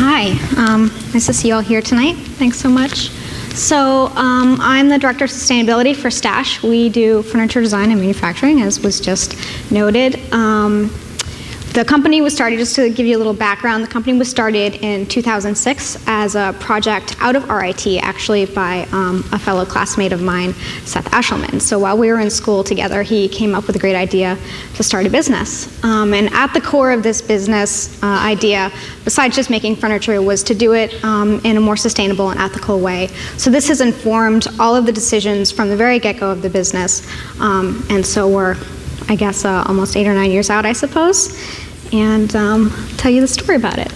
Hi, nice to see you all here tonight. Thanks so much. So I'm the Director of Sustainability for Staach. We do furniture design and manufacturing, as was just noted. The company was started, just to give you a little background, the company was started in 2006 as a project out of RIT, actually by a fellow classmate of mine, Seth Eshelman. So while we were in school together, he came up with a great idea to start a business. And at the core of this business idea, besides just making furniture, was to do it in a more sustainable and ethical way. So this has informed all of the decisions from the very get-go of the business. And so we're, I guess, almost 8 or 9 years out, I suppose, and tell you the story about it.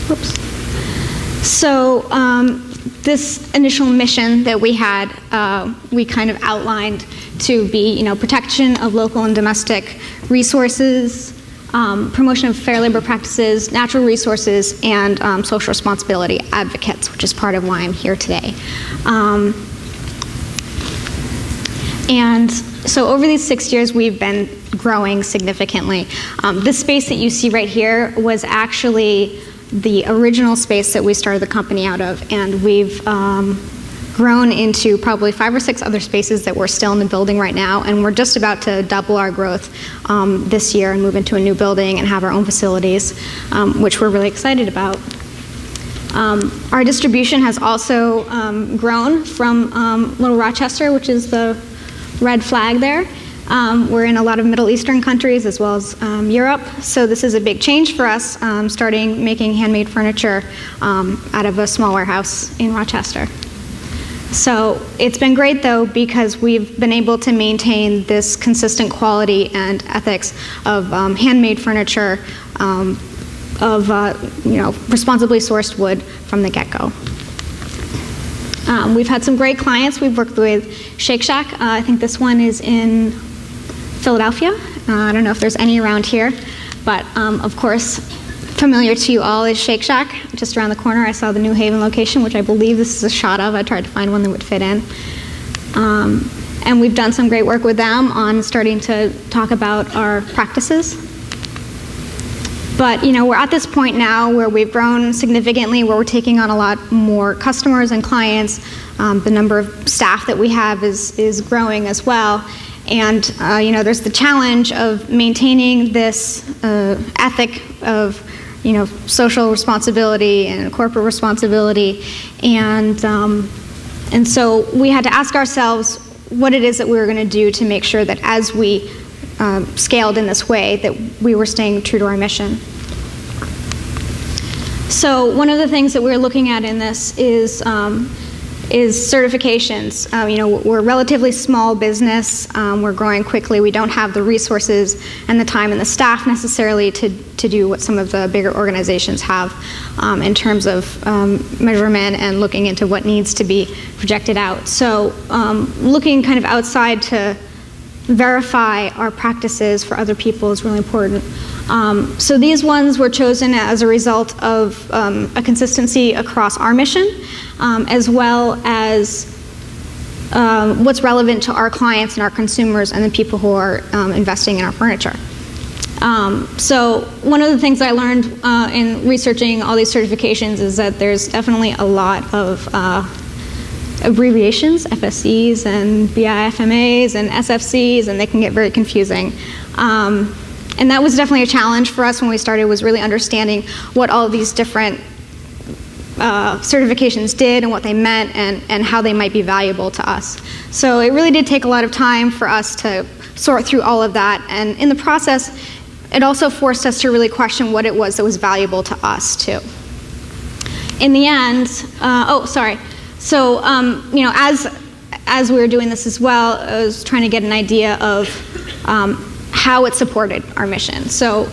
Oops. So this initial mission that we had, we kind of outlined to be, protection of local and domestic resources, promotion of fair labor practices, natural resources, and social responsibility advocates, which is part of why I'm here today. And so over these 6 years, we've been growing significantly. This space that you see right here was actually the original space that we started the company out of, and we've grown into probably 5 or 6 other spaces that we're still in the building right now, and we're just about to double our growth this year and move into a new building and have our own facilities, which we're really excited about. Our distribution has also grown from Little Rochester, which is the red flag there. We're in a lot of Middle Eastern countries as well as Europe, so this is a big change for us, starting making handmade furniture out of a small warehouse in Rochester. So it's been great though, because we've been able to maintain this consistent quality and ethics of handmade furniture, of responsibly sourced wood from the get-go. We've had some great clients. We've worked with Shake Shack. I think this one is in Philadelphia. I don't know if there's any around here, but of course, familiar to you all is Shake Shack. Just around the corner, I saw the New Haven location, which I believe this is a shot of. I tried to find one that would fit in. And we've done some great work with them on starting to talk about our practices. But we're at this point now where we've grown significantly, where we're taking on a lot more customers and clients. The number of staff that we have is growing as well. And there's the challenge of maintaining this ethic of social responsibility and corporate responsibility. And so we had to ask ourselves what it is that we were going to do to make sure that as we scaled in this way, that we were staying true to our mission. So one of the things that we're looking at in this is certifications. We're a relatively small business. We're growing quickly. We don't have the resources and the time and the staff necessarily to do what some of the bigger organizations have in terms of measurement and looking into what needs to be projected out. So looking kind of outside to verify our practices for other people is really important. So these ones were chosen as a result of a consistency across our mission, as well as what's relevant to our clients and our consumers and the people who are investing in our furniture. So one of the things I learned in researching all these certifications is that there's definitely a lot of abbreviations, FSCs and BIFMAs and SFCs, and they can get very confusing. And that was definitely a challenge for us when we started, was really understanding what all of these different certifications did and what they meant and how they might be valuable to us. So it really did take a lot of time for us to sort through all of that, and in the process, it also forced us to really question what it was that was valuable to us too. In the end, So, as we were doing this as well, I was trying to get an idea of how it supported our mission. So,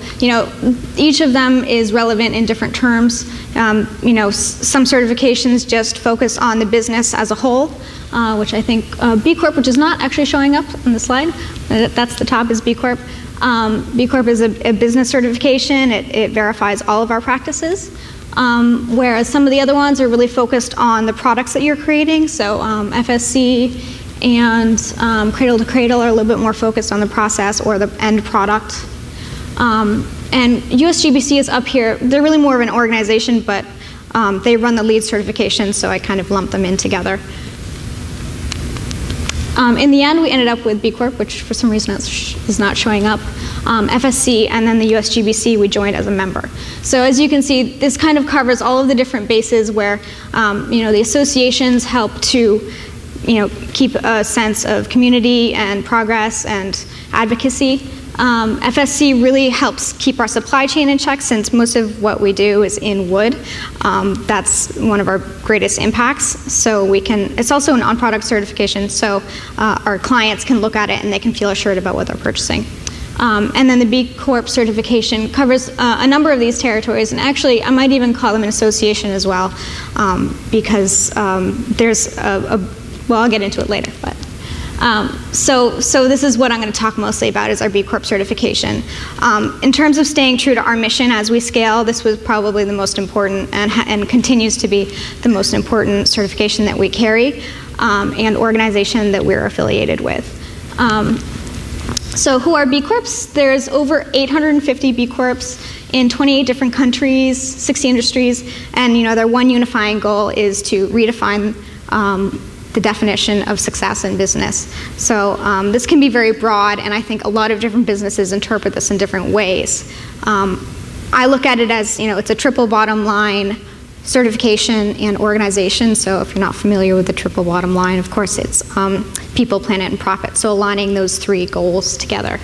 each of them is relevant in different terms. Some certifications just focus on the business as a whole, which I think B Corp, which is not actually showing up on the slide, that's the top, is B Corp. B Corp is a business certification. It verifies all of our practices. Whereas some of the other ones are really focused on the products that you're creating. So FSC and Cradle to Cradle are a little bit more focused on the process or the end product. And USGBC is up here. They're really more of an organization, but they run the LEED certification, so I kind of lumped them in together. In the end, we ended up with B Corp, which for some reason is not showing up, FSC, and then the USGBC we joined as a member. So as you can see, this kind of covers all of the different bases where the associations help to keep a sense of community and progress and advocacy. FSC really helps keep our supply chain in check, since most of what we do is in wood. That's one of our greatest impacts. So it's also an on-product certification, so our clients can look at it and they can feel assured about what they're purchasing. And then the B Corp certification covers a number of these territories, and actually I might even call them an association as well, because there's well, I'll get into it later. But so this is what I'm going to talk mostly about, is our B Corp certification. In terms of staying true to our mission as we scale, this was probably the most important and continues to be the most important certification that we carry, and organization that we're affiliated with. So who are B Corps? There's over 850 B Corps in 28 different countries, 60 industries, and their one unifying goal is to redefine the definition of success in business. So this can be very broad, and I think a lot of different businesses interpret this in different ways. I look at it as, it's a triple bottom line certification and organization. So if you're not familiar with the triple bottom line, of course it's people, planet, and profit. So aligning those three goals together.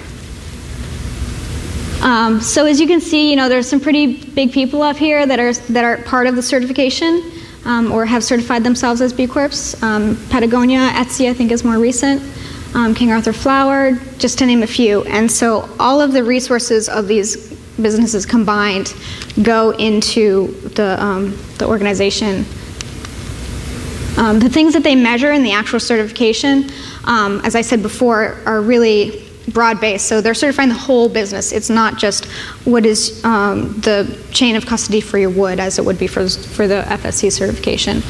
So as you can see, there's some pretty big people up here that are part of the certification. Or have certified themselves as B Corps. Patagonia, Etsy, I think is more recent. King Arthur Flour, just to name a few. And so all of the resources of these businesses combined go into the organization. The things that they measure in the actual certification, as I said before, are really broad-based. So they're certifying the whole business. It's not just what is the chain of custody for your wood, as it would be for the FSC certification.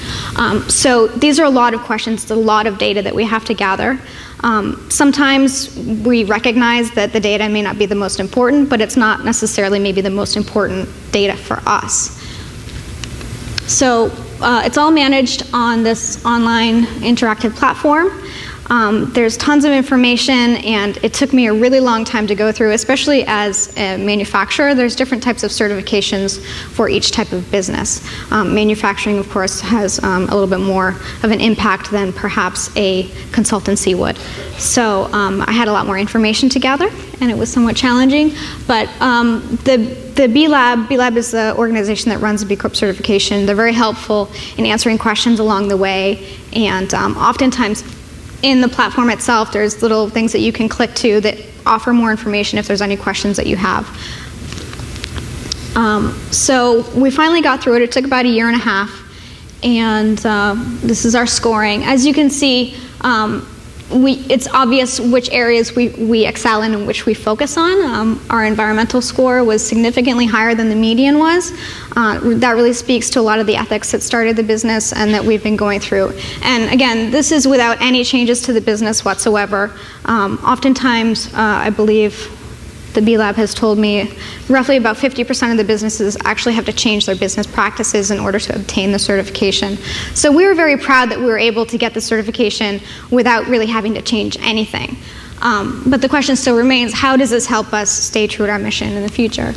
So these are a lot of questions, it's a lot of data that we have to gather. Sometimes we recognize that the data may not be the most important, but it's not necessarily maybe the most important data for us. So it's all managed on this online interactive platform. There's tons of information, and it took me a really long time to go through, especially as a manufacturer. There's different types of certifications for each type of business. Manufacturing, of course, has a little bit more of an impact than perhaps a consultancy would. So I had a lot more information to gather, and it was somewhat challenging. But the B-Lab is the organization that runs the B Corp certification. They're very helpful in answering questions along the way, and oftentimes in the platform itself, there's little things that you can click to that offer more information if there's any questions that you have. So we finally got through it. It took about a year and a half, and this is our scoring. As you can see, it's obvious which areas we excel in and which we focus on. Our environmental score was significantly higher than the median was. That really speaks to a lot of the ethics that started the business and that we've been going through. And again, this is without any changes to the business whatsoever. Oftentimes, I believe the B-Lab has told me roughly about 50% of the businesses actually have to change their business practices in order to obtain the certification. So we were very proud that we were able to get the certification without really having to change anything. But the question still remains, how does this help us stay true to our mission in the future?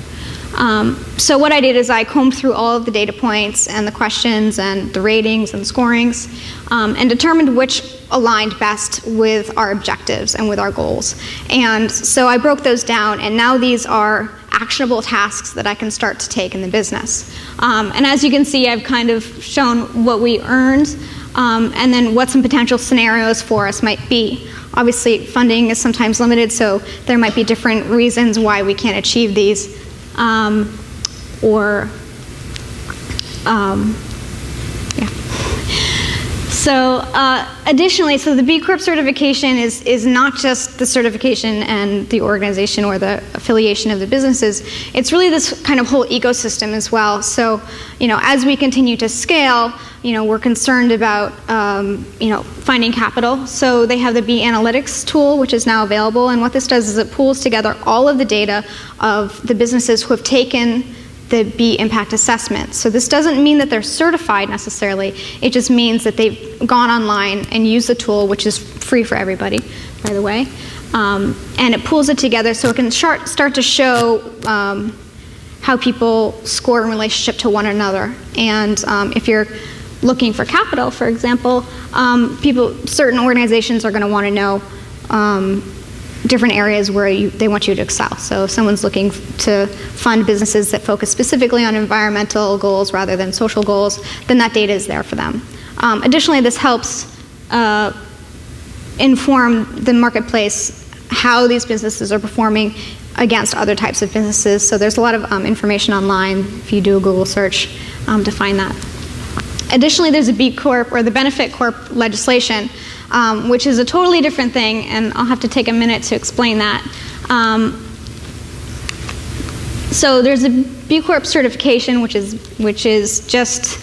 So what I did is I combed through all of the data points and the questions and the ratings and scorings, and determined which aligned best with our objectives and with our goals. And so I broke those down, and now these are actionable tasks that I can start to take in the business. And as you can see, I've kind of shown what we earned, and then what some potential scenarios for us might be. Obviously, funding is sometimes limited, so there might be different reasons why we can't achieve these. So additionally, so the B Corp certification is not just the certification and the organization or the affiliation of the businesses. It's really this kind of whole ecosystem as well. So, as we continue to scale, we're concerned about, finding capital. So they have the B Analytics tool, which is now available. And what this does is it pulls together all of the data of the businesses who have taken the B impact assessment. So this doesn't mean that they're certified necessarily. It just means that they've gone online and used the tool, which is free for everybody, by the way. And it pulls it together so it can start to show how people score in relationship to one another. And if you're looking for capital, for example, certain organizations are going to want to know different areas where they want you to excel. So if someone's looking to fund businesses that focus specifically on environmental goals rather than social goals, then that data is there for them. Additionally, this helps inform the marketplace how these businesses are performing against other types of businesses. So there's a lot of information online if you do a Google search to find that. Additionally, there's a B Corp or the Benefit Corp legislation, which is a totally different thing, and I'll have to take a minute to explain that. So there's a B Corp certification, which is just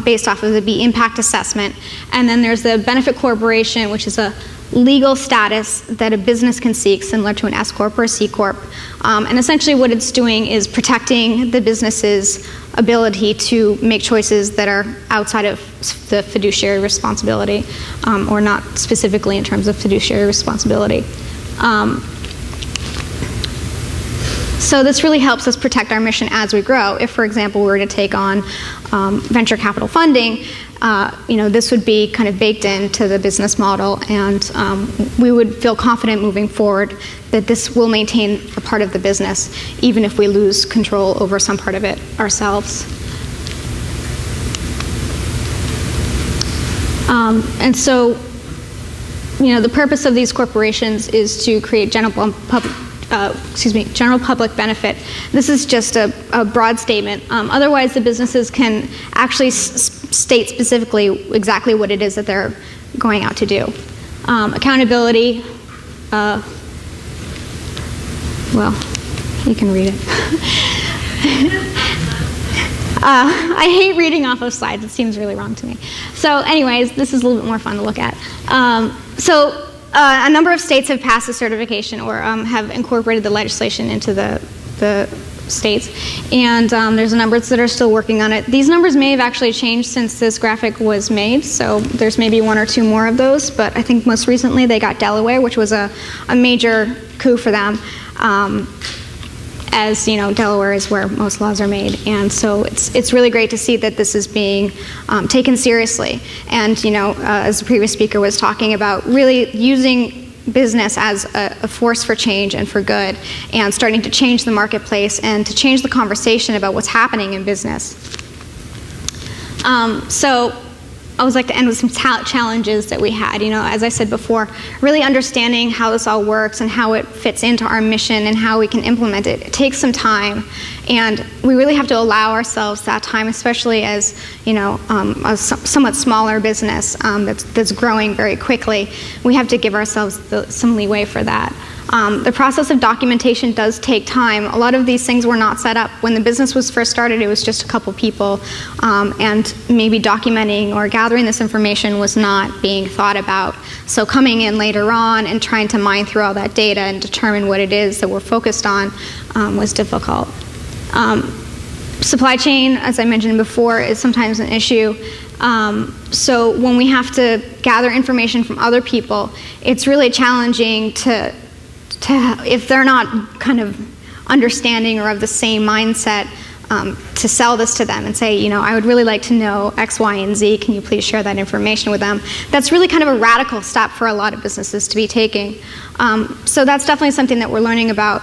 based off of the B impact assessment, and then there's the Benefit Corporation, which is a legal status that a business can seek, similar to an S Corp or a C Corp. And essentially what it's doing is protecting the business's ability to make choices that are outside of the fiduciary responsibility, or not specifically in terms of fiduciary responsibility. So this really helps us protect our mission as we grow. If, for example, we were to take on venture capital funding, this would be kind of baked into the business model, and we would feel confident moving forward that this will maintain a part of the business, even if we lose control over some part of it ourselves. And so, the purpose of these corporations is to create general public benefit. This is just a broad statement. Otherwise, the businesses can actually state specifically exactly what it is that they're going out to do. Accountability, well, you can read it. I hate reading off of slides. It seems really wrong to me. So anyways, this is a little bit more fun to look at. A number of states have passed the certification or have incorporated the legislation into the states, and there's a number that are still working on it. These numbers may have actually changed since this graphic was made, so there's maybe one or two more of those, but I think most recently they got Delaware, which was a major coup for them, as Delaware is where most laws are made, and so it's really great to see that this is being taken seriously. And as the previous speaker was talking about, really using business as a force for change and for good, and starting to change the marketplace and to change the conversation about what's happening in business. So I always like to end with some challenges that we had. As I said before, really understanding how this all works and how it fits into our mission and how we can implement it. It takes some time, and we really have to allow ourselves that time, especially as a somewhat smaller business that's growing very quickly. We have to give ourselves some leeway for that. The process of documentation does take time. A lot of these things were not set up. When the business was first started, it was just a couple people, and maybe documenting or gathering this information was not being thought about. So coming in later on and trying to mine through all that data and determine what it is that we're focused on was difficult. Supply chain, as I mentioned before, is sometimes an issue. So when we have to gather information from other people, it's really challenging to if they're not kind of understanding or of the same mindset, to sell this to them and say, I would really like to know X, Y, and Z. Can you please share that information with them? That's really kind of a radical step for a lot of businesses to be taking. So that's definitely something that we're learning about.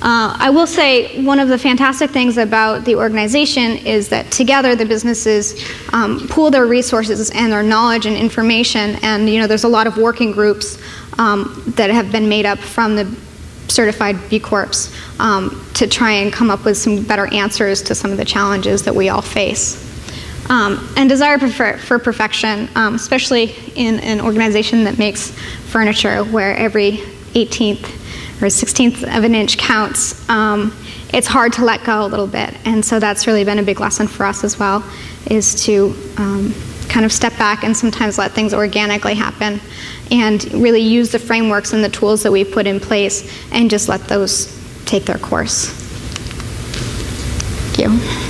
I will say one of the fantastic things about the organization is that together the businesses pool their resources and their knowledge and information, and there's a lot of working groups that have been made up from the certified B Corps to try and come up with some better answers to some of the challenges that we all face. And desire for perfection, especially in an organization that makes furniture where every 18th or 16th of an inch counts, it's hard to let go a little bit. And so that's really been a big lesson for us as well, is to kind of step back and sometimes let things organically happen and really use the frameworks and the tools that we've put in place and just let those take their course. Thank you.